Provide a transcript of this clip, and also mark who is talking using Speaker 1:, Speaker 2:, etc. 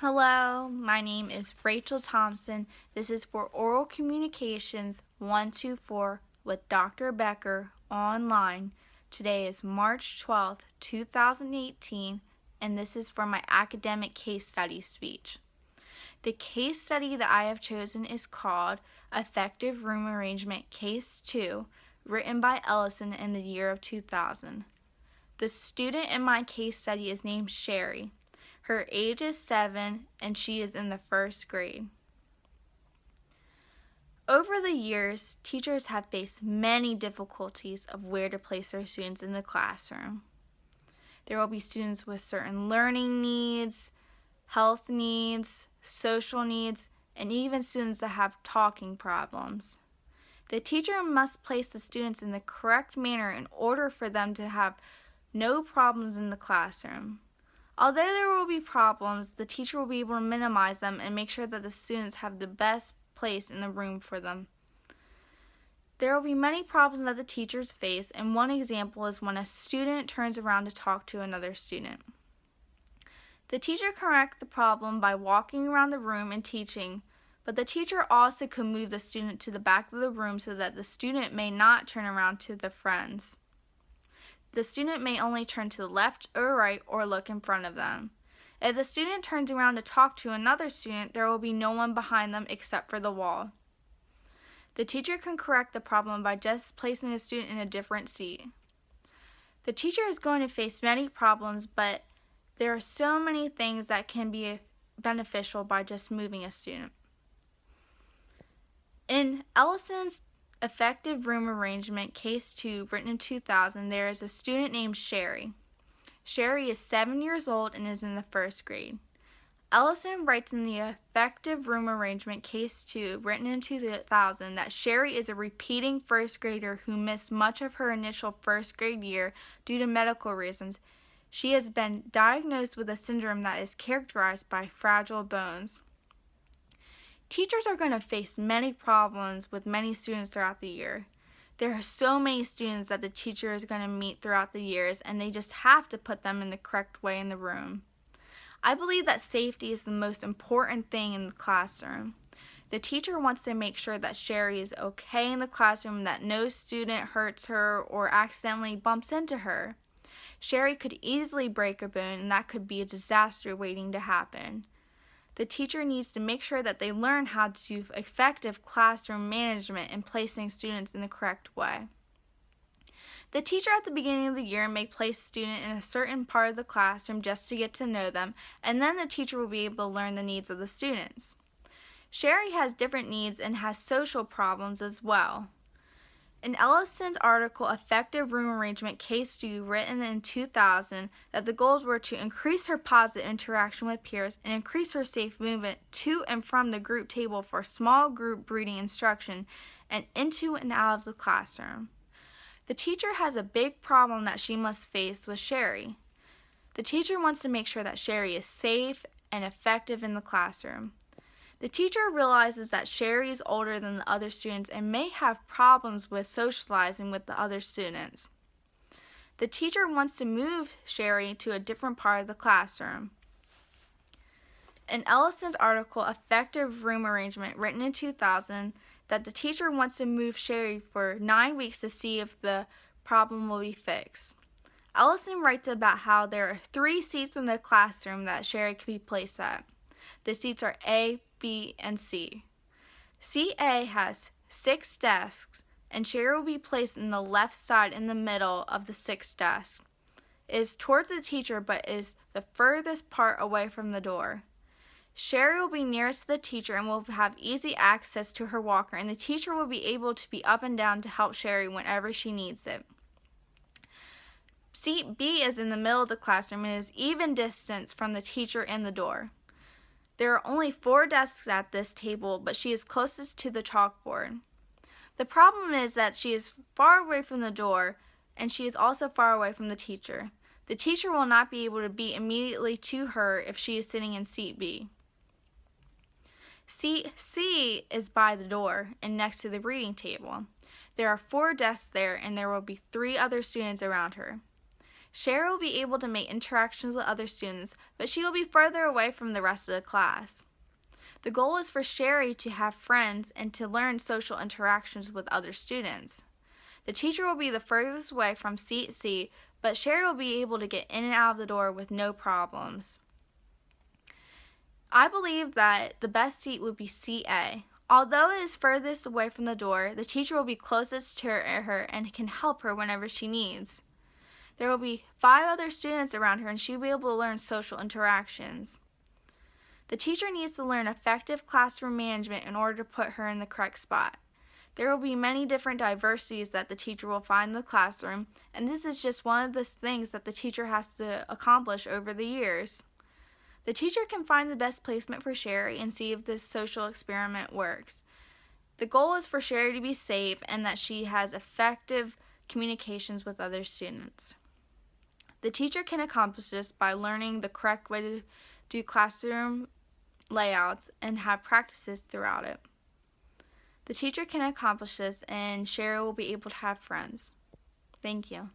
Speaker 1: Hello, my name is Rachel Thompson. This is for Oral Communications 124 with Dr. Becker online. Today is March 12th, 2018, and this is for my academic case study speech. The case study that I have chosen is called Effective Room Arrangement Case 2, written by Ellison in the year of 2000. The student in my case study is named Sherry. Her age is 7 and she is in the first grade. Over the years, teachers have faced many difficulties of where to place their students in the classroom. There will be students with certain learning needs, health needs, social needs, and even students that have talking problems. The teacher must place the students in the correct manner in order for them to have no problems in the classroom. Although there will be problems, the teacher will be able to minimize them and make sure that the students have the best place in the room for them. There will be many problems that the teachers face, and one example is when a student turns around to talk to another student. The teacher can correct the problem by walking around the room and teaching, but the teacher also can move the student to the back of the room so that the student may not turn around to the friends. The student may only turn to the left or right or look in front of them. If the student turns around to talk to another student, there will be no one behind them except for the wall. The teacher can correct the problem by just placing the student in a different seat. The teacher is going to face many problems, but there are so many things that can be beneficial by just moving a student. In Ellison's Effective Room Arrangement Case 2, written in 2000, there is a student named Sherry. Sherry is 7 years old and is in the first grade. Ellison writes in the Effective Room Arrangement Case 2, written in 2000, that Sherry is a repeating first grader who missed much of her initial first grade year due to medical reasons. She has been diagnosed with a syndrome that is characterized by fragile bones. Teachers are going to face many problems with many students throughout the year. There are so many students that the teacher is going to meet throughout the years, and they just have to put them in the correct way in the room. I believe that safety is the most important thing in the classroom. The teacher wants to make sure that Sherry is okay in the classroom, that no student hurts her or accidentally bumps into her. Sherry could easily break a bone, and that could be a disaster waiting to happen. The teacher needs to make sure that they learn how to do effective classroom management and placing students in the correct way. The teacher at the beginning of the year may place a student in a certain part of the classroom just to get to know them, and then the teacher will be able to learn the needs of the students. Sherry has different needs and has social problems as well. In Ellison's article, Effective Room Arrangement Case 2, written in 2000, that the goals were to increase her positive interaction with peers and increase her safe movement to and from the group table for small group reading instruction and into and out of the classroom. The teacher has a big problem that she must face with Sherry. The teacher wants to make sure that Sherry is safe and effective in the classroom. The teacher realizes that Sherry is older than the other students and may have problems with socializing with the other students. The teacher wants to move Sherry to a different part of the classroom. In Ellison's article, Effective Room Arrangement, written in 2000, that the teacher wants to move Sherry for 9 weeks to see if the problem will be fixed. Ellison writes about how there are 3 seats in the classroom that Sherry can be placed at. The seats are A, B, and C. Seat A has 6 desks, and Sherry will be placed in the left side in the middle of the 6 desks. It is towards the teacher, but is the furthest part away from the door. Sherry will be nearest to the teacher and will have easy access to her walker, and the teacher will be able to be up and down to help Sherry whenever she needs it. Seat B is in the middle of the classroom and is even distance from the teacher and the door. There are only 4 desks at this table, but she is closest to the chalkboard. The problem is that she is far away from the door, and she is also far away from the teacher. The teacher will not be able to be immediately to her if she is sitting in seat B. Seat C is by the door and next to the reading table. There are 4 desks there, and there will be 3 other students around her. Sherry will be able to make interactions with other students, but she will be further away from the rest of the class. The goal is for Sherry to have friends and to learn social interactions with other students. The teacher will be the furthest away from seat C, but Sherry will be able to get in and out of the door with no problems. I believe that the best seat would be CA. Although it is furthest away from the door, the teacher will be closest to her and can help her whenever she needs. There will be 5 other students around her and she will be able to learn social interactions. The teacher needs to learn effective classroom management in order to put her in the correct spot. There will be many different diversities that the teacher will find in the classroom, and this is just one of the things that the teacher has to accomplish over the years. The teacher can find the best placement for Sherry and see if this social experiment works. The goal is for Sherry to be safe and that she has effective communications with other students. The teacher can accomplish this by learning the correct way to do classroom layouts and have practices throughout it. The teacher can accomplish this and Sherry will be able to have friends. Thank you.